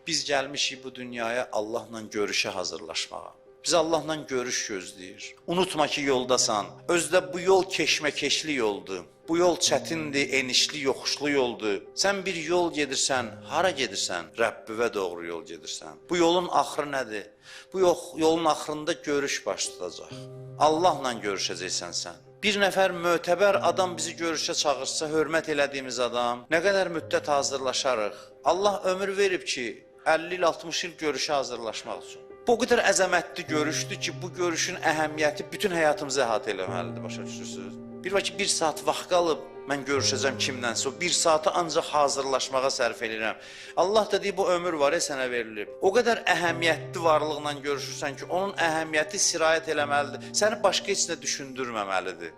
Biz gəlmişik bu dünyaya Allahla görüşə hazırlaşmağa. Biz Allahla görüş gözləyir. Unutma ki, yoldasan. Özdə bu yol keşməkeşli yoldur. Bu yol çətindir, enişli, yoxuşlu yoldur. Sən bir yol gedirsən, hara gedirsən? Rəbbivə doğru yol gedirsən. Bu yolun axırı nədir? Bu yolun axırında görüş baş tutacaq. Allahla görüşəcəksən sən. Bir nəfər mötəbər adam bizi görüşə çağırsa, hörmət elədiyimiz adam, nə qədər müddət hazırlaşarıq. Allah ömür verib ki, 50 il, 60 il görüşə hazırlaşmaq üçün. Bu qədər əzəmətli görüşdür ki, bu görüşün əhəmiyyəti bütün həyatımızı əhatə eləməlidir, başa düşürsünüz? Bir ki, 1 saat vaxt qalıb, mən görüşəcəm kimdənsə, o 1 saatı ancaq hazırlaşmağa sərf edirəm. Allah da deyib, bu ömür var, sənə verilib. O qədər əhəmiyyətli varlıqla görüşürsən ki, onun əhəmiyyəti sirayət eləməlidir. Səni başqa heç nə düşündürməməlidir.